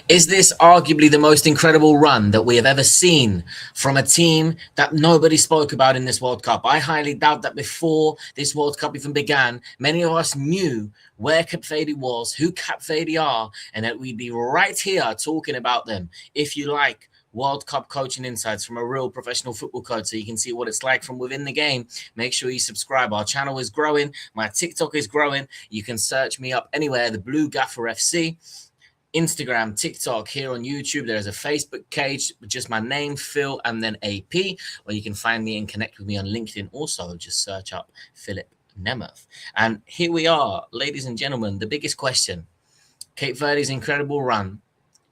Is this arguably the most incredible run that we have ever seen from a team that nobody spoke about in this World Cup? I highly doubt that before this World Cup even began, many of us knew where Cape Verde was, who Cape Verde are, and that we'd be right here talking about them. If you like World Cup coaching insights from a real professional football coach so you can see what it's like from within the game, make sure you subscribe. Our channel is growing. My TikTok is growing. You can search me up anywhere, the Blue Gaffer FC. Instagram, TikTok, here on YouTube. There's a Facebook page with just my name, Phil, and then AP, where you can find me and connect with me on LinkedIn. Also, just search up Philip Nemeth. And here we are, ladies and gentlemen, the biggest question. Cape Verde's incredible run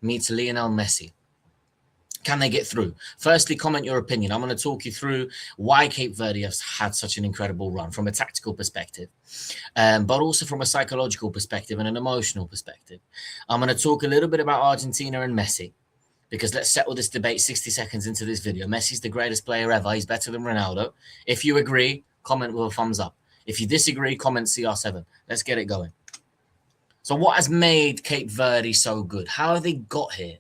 meets Lionel Messi. Can they get through? Firstly, comment your opinion. I'm going to talk you through why Cape Verde has had such an incredible run from a tactical perspective, but also from a psychological perspective and an emotional perspective. I'm going to talk a little bit about Argentina and Messi, because let's settle this debate 60 seconds into this video. Messi's the greatest player ever. He's better than Ronaldo. If you agree, comment with a thumbs up. If you disagree, comment CR7. Let's get it going. So what has made Cape Verde so good? How have they got here?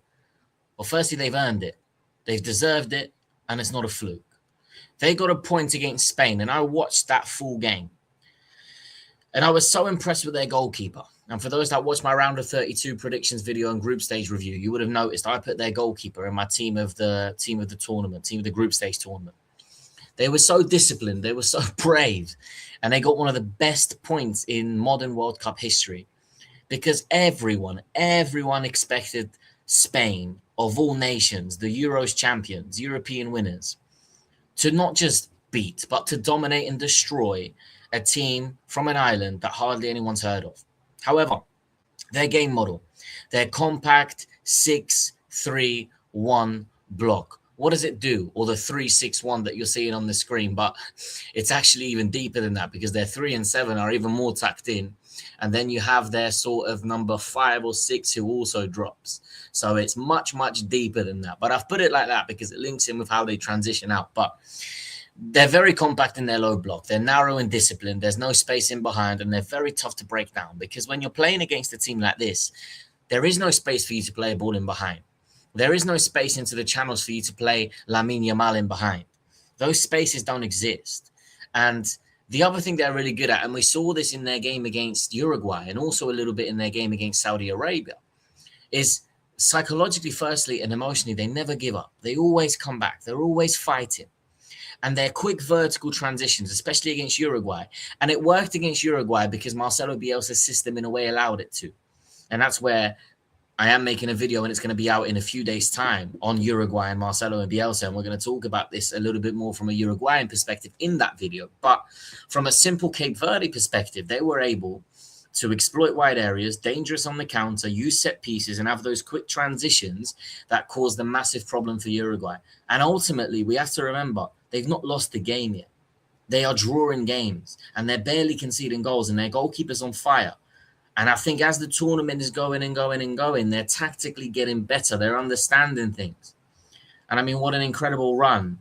Well, firstly, they've earned it. They've deserved it, and it's not a fluke. They got a point against Spain, and I watched that full game. And I was so impressed with their goalkeeper. And for those that watched my round of 32 predictions video and group stage review, you would have noticed I put their goalkeeper in my team of the tournament, team of the group stage tournament. They were so disciplined. They were so brave. And they got one of the best points in modern World Cup history, because everyone expected Spain, of all nations, the Euros champions, European winners, to not just beat, but to dominate and destroy a team from an island that hardly anyone's heard of. However, their game model, their compact 6-3-1 block. What does it do? Or the 3-6-1 that you're seeing on the screen, but it's actually even deeper than that, because their 3 and 7 are even more tucked in. And then you have their sort of number 5 or 6 who also drops. So it's much, much deeper than that. But I've put it like that because it links in with how they transition out. But they're very compact in their low block. They're narrow and disciplined. There's no space in behind, and they're very tough to break down, because when you're playing against a team like this, there is no space for you to play a ball in behind. There is no space into the channels for you to play Lamine Yamal in behind. Those spaces don't exist. And the other thing they're really good at, and we saw this in their game against Uruguay and also a little bit in their game against Saudi Arabia, is psychologically, firstly, and emotionally, they never give up. They always come back. They're always fighting. And their quick vertical transitions, especially against Uruguay. And it worked against Uruguay because Marcelo Bielsa's system in a way allowed it to. And that's where I am making a video, and it's going to be out in a few days' time on Uruguay and Marcelo and Bielsa. And we're going to talk about this a little bit more from a Uruguayan perspective in that video. But from a simple Cape Verde perspective, they were able to exploit wide areas, dangerous on the counter, use set pieces, and have those quick transitions that caused a massive problem for Uruguay. And ultimately, we have to remember, they've not lost the game yet. They are drawing games, and they're barely conceding goals, and their goalkeeper's on fire. And I think as the tournament is going and going and going, they're tactically getting better. They're understanding things. And I mean, what an incredible run.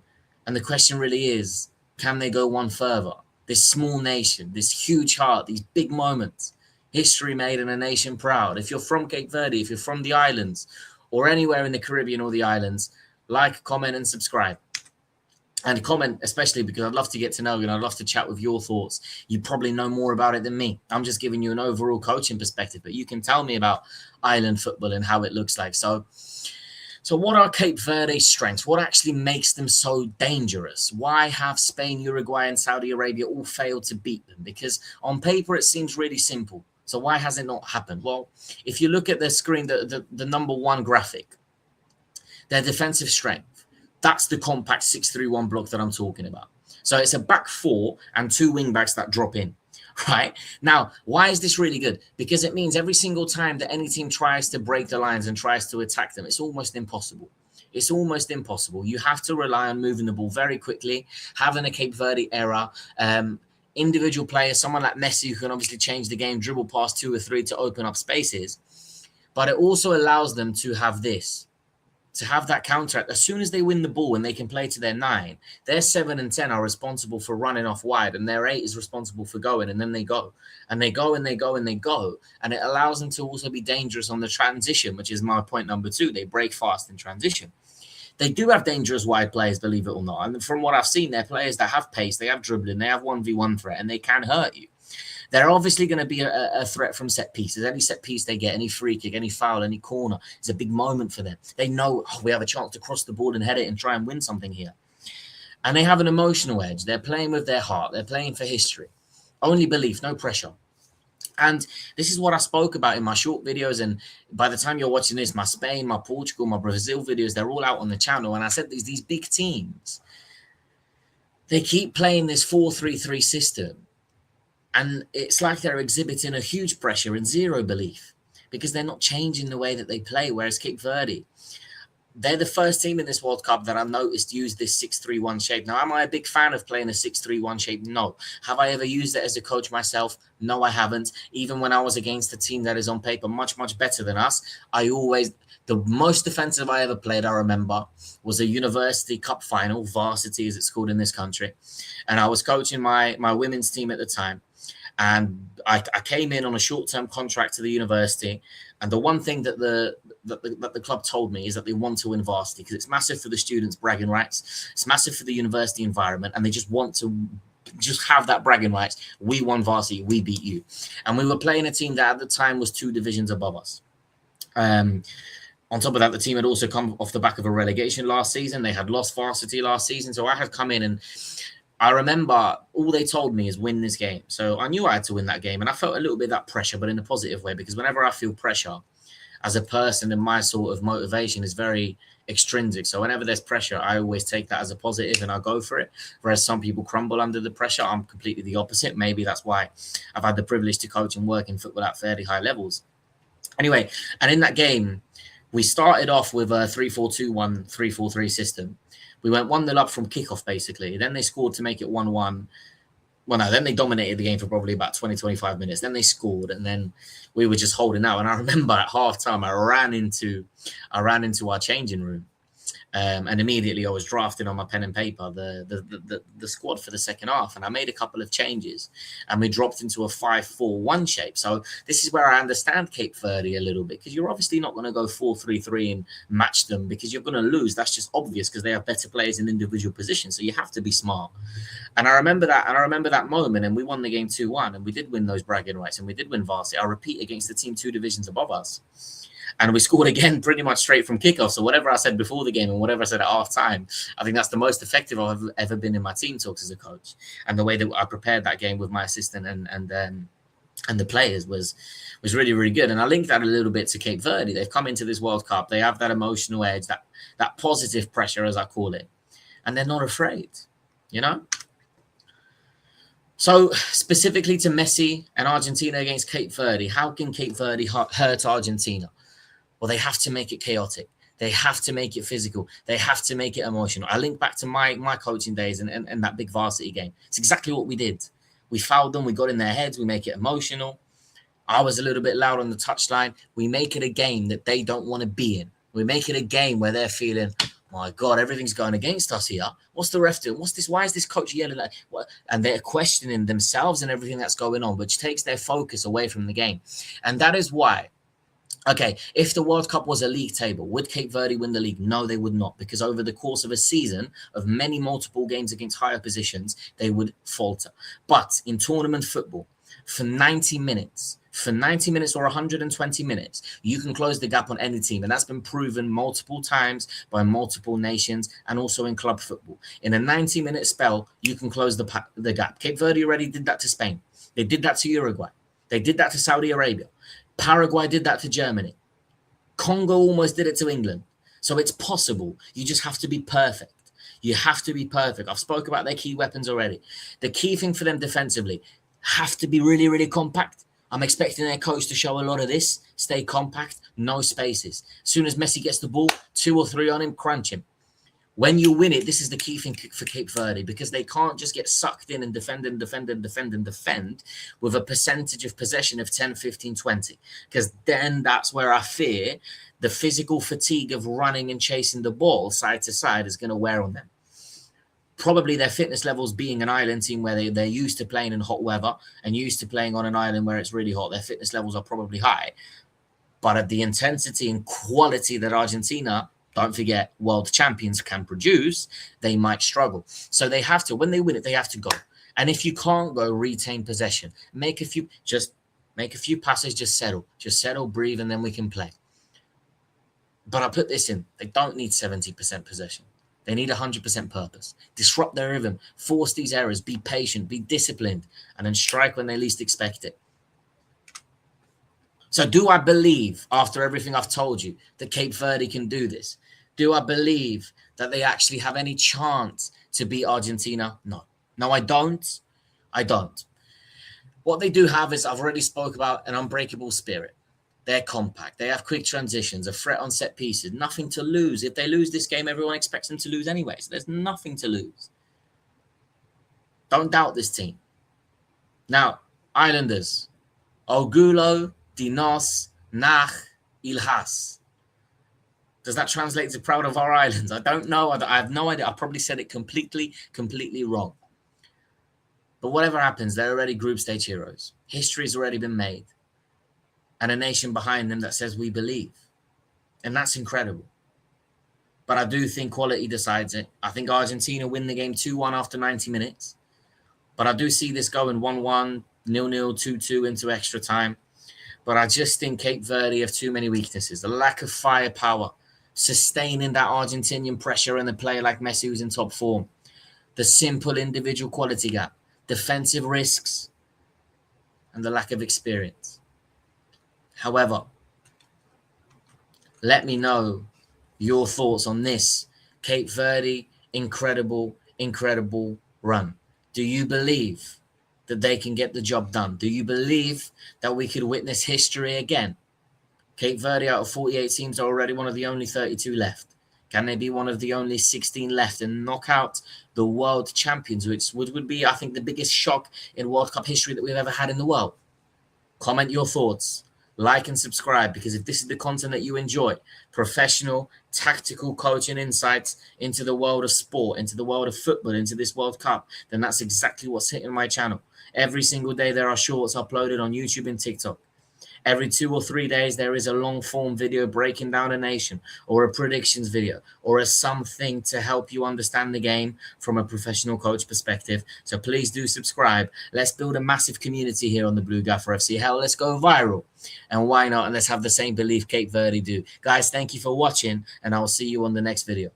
And the question really is, can they go one further? This small nation, this huge heart, these big moments, history made and a nation proud. If you're from Cape Verde, if you're from the islands or anywhere in the Caribbean or the islands, like, comment, and subscribe. And comment, especially because I'd love to get to know you and I'd love to chat with your thoughts. You probably know more about it than me. I'm just giving you an overall coaching perspective, but you can tell me about island football and how it looks like. So what are Cape Verde's strengths? What actually makes them so dangerous? Why have Spain, Uruguay, and Saudi Arabia all failed to beat them? Because on paper, it seems really simple. So why has it not happened? Well, if you look at the screen, the number one graphic, their defensive strength. That's the compact 6-3-1 block that I'm talking about. So it's a back 4 and 2 wing backs that drop in, right? Now, why is this really good? Because it means every single time that any team tries to break the lines and tries to attack them, it's almost impossible. It's almost impossible. You have to rely on moving the ball very quickly, having a Cape Verde era, individual players, someone like Messi who can obviously change the game, dribble past 2 or 3 to open up spaces. But it also allows them to have this. to have that counter. As soon as they win the ball and they can play to their 9, their 7 and 10 are responsible for running off wide, and their 8 is responsible for going, and then they go. And they go and they go and they go. And it allows them to also be dangerous on the transition, which is my point number 2. They break fast in transition. They do have dangerous wide players, believe it or not. And from what I've seen, they're players that have pace, they have dribbling, they have 1v1 threat, and they can hurt you. They're obviously going to be a threat from set pieces. Any set piece they get, any free kick, any foul, any corner, it's a big moment for them. They know, we have a chance to cross the board and head it and try and win something here. And they have an emotional edge. They're playing with their heart. They're playing for history. Only belief, no pressure. And this is what I spoke about in my short videos. And by the time you're watching this, my Spain, my Portugal, my Brazil videos, they're all out on the channel. And I said these big teams, they keep playing this 4-3-3 system. And it's like they're exhibiting a huge pressure and zero belief because they're not changing the way that they play. Whereas Cape Verde, they're the first team in this World Cup that I've noticed use this 6-3-1 shape. Now, am I a big fan of playing a 6-3-1 shape? No. Have I ever used it as a coach myself? No, I haven't. Even when I was against a team that is on paper much, much better than us, the most defensive I ever played, I remember, was a University Cup final, varsity as it's called in this country. And I was coaching my women's team at the time. And I came in on a short-term contract to the university. And the one thing that the club told me is that they want to win varsity because it's massive for the students' bragging rights. It's massive for the university environment. And they just want to just have that bragging rights. We won varsity. We beat you. And we were playing a team that at the time was 2 divisions above us. On top of that, the team had also come off the back of a relegation last season. They had lost varsity last season. So I had come in and I remember all they told me is win this game. So I knew I had to win that game. And I felt a little bit of that pressure, but in a positive way, because whenever I feel pressure as a person and my sort of motivation is very extrinsic. So whenever there's pressure, I always take that as a positive and I go for it. Whereas some people crumble under the pressure. I'm completely the opposite. Maybe that's why I've had the privilege to coach and work in football at fairly high levels. Anyway, and in that game, we started off with a 3-4-2-1, 3-4-3 system. We went 1-0 up from kickoff, basically. Then they scored to make it 1-1. Well, no, then they dominated the game for probably about 20, 25 minutes. Then they scored, and then we were just holding out. And I remember at halftime, I ran into our changing room. And immediately I was drafting on my pen and paper the squad for the second half, and I made a couple of changes, and we dropped into a 5-4-1 shape. So this is where I understand Cape Verde a little bit, because you're obviously not going to go 4-3-3 and match them because you're going to lose. That's just obvious because they have better players in individual positions. So you have to be smart. And I remember that moment, and we won the game 2-1, and we did win those bragging rights, and we did win varsity. I repeat, against the team 2 divisions above us. And we scored again pretty much straight from kickoff. So whatever I said before the game and whatever I said at halftime, I think that's the most effective I've ever been in my team talks as a coach. And the way that I prepared that game with my assistant and the players was really, really good. And I linked that a little bit to Cape Verde. They've come into this World Cup. They have that emotional edge, that positive pressure, as I call it. And they're not afraid, you know? So specifically to Messi and Argentina against Cape Verde, how can Cape Verde hurt Argentina? Well, they have to make it chaotic. They have to make it physical. They have to make it emotional. I link back to my coaching days and that big varsity game. It's exactly what we did. We fouled them. We got in their heads. We make it emotional. I was a little bit loud on the touchline. We make it a game that they don't want to be in. We make it a game where they're feeling, my God, everything's going against us here. What's the ref doing? What's this? Why is this coach yelling at what? And they're questioning themselves and everything that's going on, which takes their focus away from the game. And that is why, okay, if the World Cup was a league table, would Cape Verde win the league? No, they would not, because over the course of a season of many multiple games against higher positions, they would falter. But in tournament football, for 90 minutes or 120 minutes, you can close the gap on any team. And that's been proven multiple times by multiple nations and also in club football. In a 90-minute spell, you can close the gap. Cape Verde already did that to Spain. They did that to Uruguay. They did that to Saudi Arabia. Paraguay did that to Germany. Congo almost did it to England. So it's possible. You just have to be perfect. You have to be perfect. I've spoke about their key weapons already. The key thing for them defensively have to be really, really compact. I'm expecting their coach to show a lot of this. Stay compact, no spaces. As soon as Messi gets the ball, 2 or 3 on him, crunch him. When you win it, this is the key thing for Cape Verde, because they can't just get sucked in and defend with a percentage of possession of 10, 15, 20. Because then that's where I fear the physical fatigue of running and chasing the ball side to side is going to wear on them. Probably their fitness levels, being an island team where they're used to playing in hot weather and used to playing on an island where it's really hot, their fitness levels are probably high. But at the intensity and quality that Argentina, don't forget, world champions can produce, they might struggle. So they have to, when they win it, they have to go. And if you can't go, retain possession. Make a few passes, just settle, breathe, and then we can play. But I put this in, they don't need 70% possession. They need 100% purpose. Disrupt their rhythm, force these errors, be patient, be disciplined, and then strike when they least expect it. So do I believe, after everything I've told you, that Cape Verde can do this? Do I believe that they actually have any chance to beat Argentina? No. No, I don't. I don't. What they do have is, I've already spoke about, an unbreakable spirit. They're compact. They have quick transitions, a threat on set pieces, nothing to lose. If they lose this game, everyone expects them to lose anyway. So there's nothing to lose. Don't doubt this team. Now, Islanders. Orgulho de nós nach ilhas. Does that translate to proud of our islands? I don't know. I have no idea. I probably said it completely wrong. But whatever happens, they're already group stage heroes. History's already been made. And a nation behind them that says we believe. And that's incredible. But I do think quality decides it. I think Argentina win the game 2-1 after 90 minutes. But I do see this going 1-1, 0-0, 2-2 into extra time. But I just think Cape Verde have too many weaknesses. The lack of firepower, sustaining that Argentinian pressure and a player like Messi who's in top form. The simple individual quality gap, defensive risks, and the lack of experience. However, let me know your thoughts on this Cape Verde incredible run. Do you believe that they can get the job done? Do you believe that we could witness history again? Cape Verde, out of 48 teams, are already one of the only 32 left. Can they be one of the only 16 left and knock out the world champions, which would be, I think, the biggest shock in World Cup history that we've ever had in the world? Comment your thoughts. Like and subscribe, because if this is the content that you enjoy, professional, tactical coaching insights into the world of sport, into the world of football, into this World Cup, then that's exactly what's hitting my channel. Every single day there are shorts uploaded on YouTube and TikTok. Every 2 or 3 days there is a long-form video breaking down a nation, or a predictions video, or a something to help you understand the game from a professional coach perspective. So please do subscribe. Let's build a massive community here on the Blue Gaffer FC. Hell, let's go viral. And why not? And let's have the same belief Cape Verde do. Guys, thank you for watching, and I will see you on the next video.